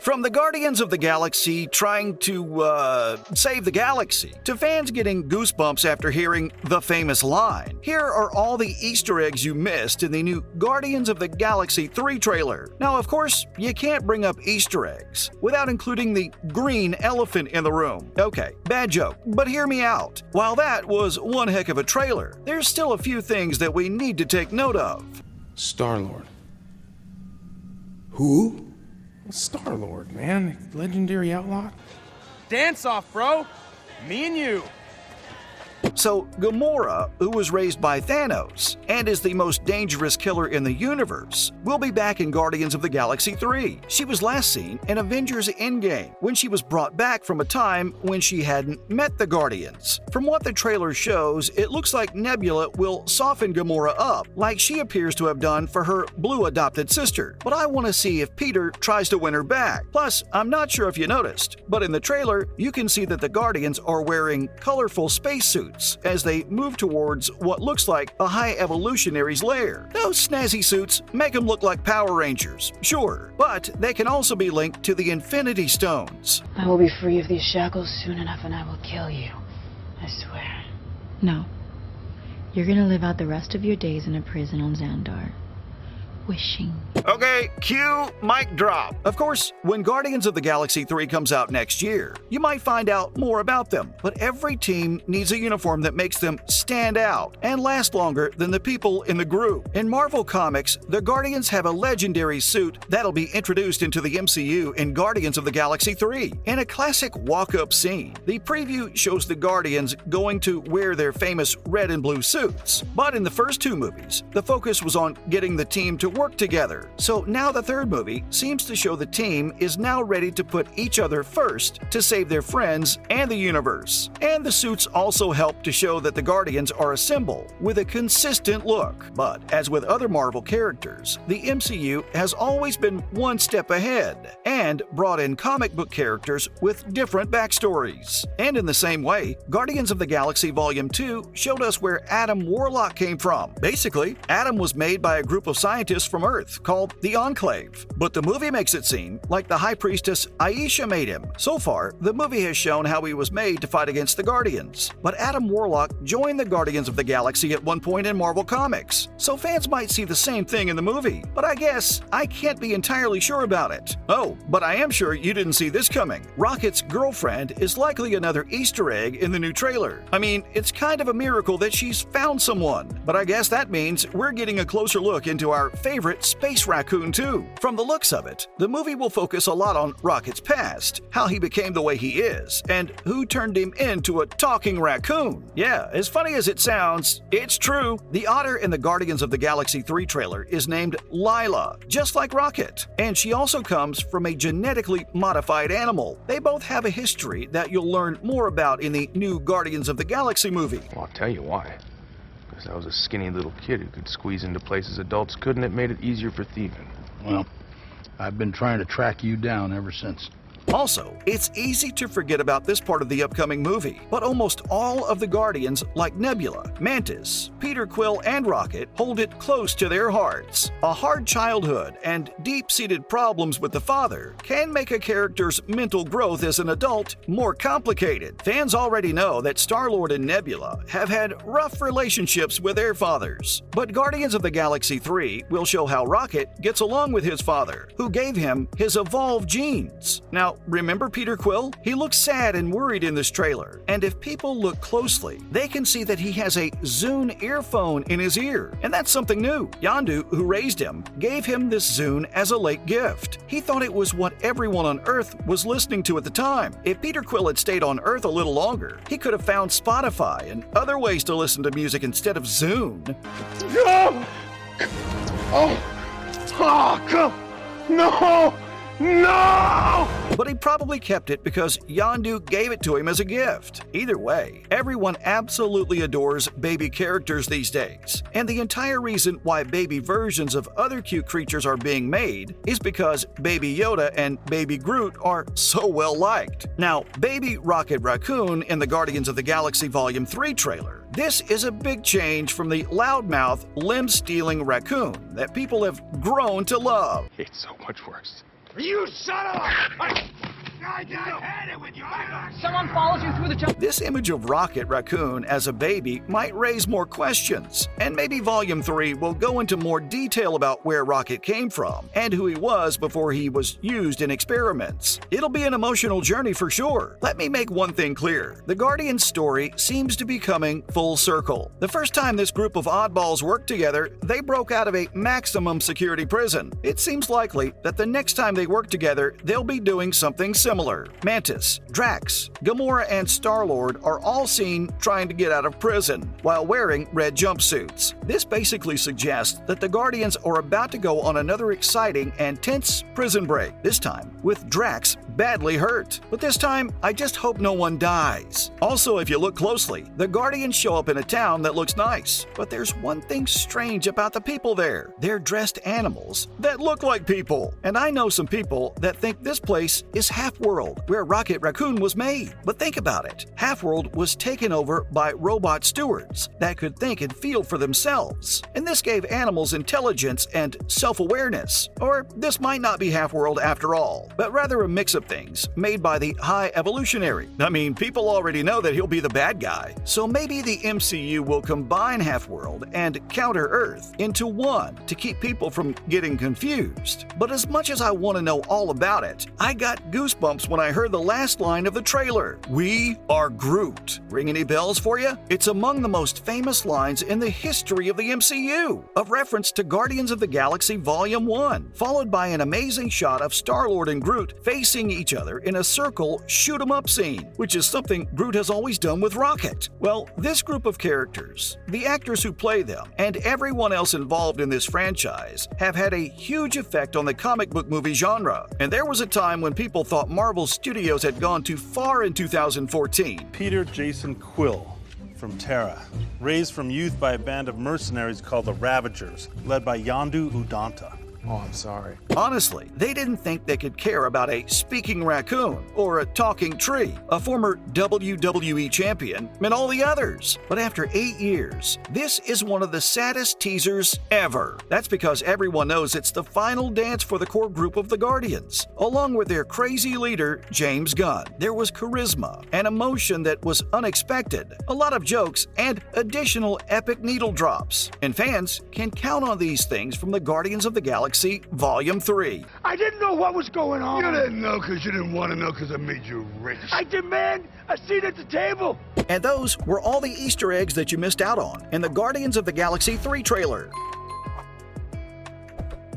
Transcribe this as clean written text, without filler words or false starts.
From the Guardians of the Galaxy trying to, save the galaxy, to fans getting goosebumps after hearing the famous line, here are all the Easter eggs you missed in the new Guardians of the Galaxy 3 trailer. Now, of course, you can't bring up Easter eggs without including the green elephant in the room. Okay, bad joke, but hear me out. While that was one heck of a trailer, there's still a few things that we need to take note of. Star-Lord. Who? Star-Lord, man. Legendary outlaw. Dance off, bro. Me and you. So, Gamora, who was raised by Thanos and is the most dangerous killer in the universe, will be back in Guardians of the Galaxy 3. She was last seen in Avengers Endgame, when she was brought back from a time when she hadn't met the Guardians. From what the trailer shows, it looks like Nebula will soften Gamora up, like she appears to have done for her blue adopted sister. But I want to see if Peter tries to win her back. Plus, I'm not sure if you noticed, but in the trailer, you can see that the Guardians are wearing colorful spacesuits as they move towards what looks like a High Evolutionary's lair. Those snazzy suits make them look like Power Rangers, sure, but they can also be linked to the Infinity Stones. I will be free of these shackles soon enough and I will kill you. I swear. No. You're gonna live out the rest of your days in a prison on Xandar. Wishing. Okay, cue mic drop. Of course, when Guardians of the Galaxy 3 comes out next year, you might find out more about them, but every team needs a uniform that makes them stand out and last longer than the people in the group. In Marvel Comics, the Guardians have a legendary suit that'll be introduced into the MCU in Guardians of the Galaxy 3. In a classic walk-up scene, the preview shows the Guardians going to wear their famous red and blue suits. But in the first two movies, the focus was on getting the team to work together. So now the third movie seems to show the team is now ready to put each other first to save their friends and the universe. And the suits also help to show that the Guardians are a symbol with a consistent look. But as with other Marvel characters, the MCU has always been one step ahead and brought in comic book characters with different backstories. And in the same way, Guardians of the Galaxy Volume 2 showed us where Adam Warlock came from. Basically, Adam was made by a group of scientists from Earth called the Enclave, but the movie makes it seem like the High Priestess Aisha made him. So far, the movie has shown how he was made to fight against the Guardians, but Adam Warlock joined the Guardians of the Galaxy at one point in Marvel Comics, so fans might see the same thing in the movie, but I guess I can't be entirely sure about it. Oh, but I am sure you didn't see this coming. Rocket's girlfriend is likely another Easter egg in the new trailer. I mean, it's kind of a miracle that she's found someone, but I guess that means we're getting a closer look into our favorite space raccoon too. From the looks of it, the movie will focus a lot on Rocket's past, how he became the way he is, and who turned him into a talking raccoon. Yeah, as funny as it sounds, it's true. The otter in the Guardians of the Galaxy 3 trailer is named Lila, just like Rocket, and she also comes from a genetically modified animal. They both have a history that you'll learn more about in the new Guardians of the Galaxy movie. Well, I'll tell you why. Because I was a skinny little kid who could squeeze into places adults couldn't. It made it easier for thieving. Well, I've been trying to track you down ever since. Also, it's easy to forget about this part of the upcoming movie, but almost all of the Guardians, like Nebula, Mantis, Peter Quill, and Rocket, hold it close to their hearts. A hard childhood and deep-seated problems with the father can make a character's mental growth as an adult more complicated. Fans already know that Star-Lord and Nebula have had rough relationships with their fathers, but Guardians of the Galaxy 3 will show how Rocket gets along with his father, who gave him his evolved genes. Now, remember Peter Quill? He looks sad and worried in this trailer, and if people look closely, they can see that he has a Zune earphone in his ear, and that's something new. Yondu, who raised him, gave him this Zune as a late gift. He thought it was what everyone on Earth was listening to at the time. If Peter Quill had stayed on Earth a little longer, he could have found Spotify and other ways to listen to music instead of Zune. No! Oh! Oh, come! No! No! But he probably kept it because Yondu gave it to him as a gift. Either way, everyone absolutely adores baby characters these days. And the entire reason why baby versions of other cute creatures are being made is because Baby Yoda and Baby Groot are so well liked. Now, Baby Rocket Raccoon in the Guardians of the Galaxy Volume 3 trailer. This is a big change from the loudmouth, limb-stealing raccoon that people have grown to love. It's so much worse. You son of a... I had it with you. Someone follows you through the jungle. This image of Rocket Raccoon as a baby might raise more questions, and maybe Volume 3 will go into more detail about where Rocket came from and who he was before he was used in experiments. It'll be an emotional journey for sure. Let me make one thing clear. The Guardians story seems to be coming full circle. The first time this group of oddballs worked together, they broke out of a maximum security prison. It seems likely that the next time they work together, they'll be doing something similar. Mantis, Drax, Gamora, and Star-Lord are all seen trying to get out of prison while wearing red jumpsuits. This basically suggests that the Guardians are about to go on another exciting and tense prison break, this time with Drax badly hurt. But this time, I just hope no one dies. Also, if you look closely, the Guardians show up in a town that looks nice, but there's one thing strange about the people there. They're dressed animals that look like people, and I know some people that think this place is Half-World, where Rocket Raccoon was made. But think about it. Half-World was taken over by robot stewards that could think and feel for themselves, and this gave animals intelligence and self-awareness. Or this might not be Half-World after all, but rather a mix of things made by the High Evolutionary. I mean, people already know that he'll be the bad guy, so maybe the MCU will combine Half-World and Counter-Earth into one to keep people from getting confused. But as much as I want to know all about it, I got goosebumps when I heard the last line of the trailer. "We are Groot." Ring any bells for you? It's among the most famous lines in the history of the MCU, a reference to Guardians of the Galaxy Volume 1, followed by an amazing shot of Star-Lord and Groot facing each other in a circle shoot-'em-up scene, which is something Groot has always done with Rocket. Well, this group of characters, the actors who play them, and everyone else involved in this franchise have had a huge effect on the comic book movie genre, and there was a time when people thought Marvel Studios had gone too far in 2014. Peter Jason Quill from Terra, raised from youth by a band of mercenaries called the Ravagers, led by Yondu Udanta. Oh, I'm sorry. Honestly, they didn't think they could care about a speaking raccoon or a talking tree, a former WWE champion, and all the others. But after 8 years, this is one of the saddest teasers ever. That's because everyone knows it's the final dance for the core group of the Guardians, along with their crazy leader, James Gunn. There was charisma and emotion that was unexpected, a lot of jokes, and additional epic needle drops. And fans can count on these things from the Guardians of the Galaxy Volume 3. I didn't know what was going on. You didn't know because you didn't want to know because it made you rich. I demand a seat at the table. And those were all the Easter eggs that you missed out on in the Guardians of the Galaxy 3 trailer.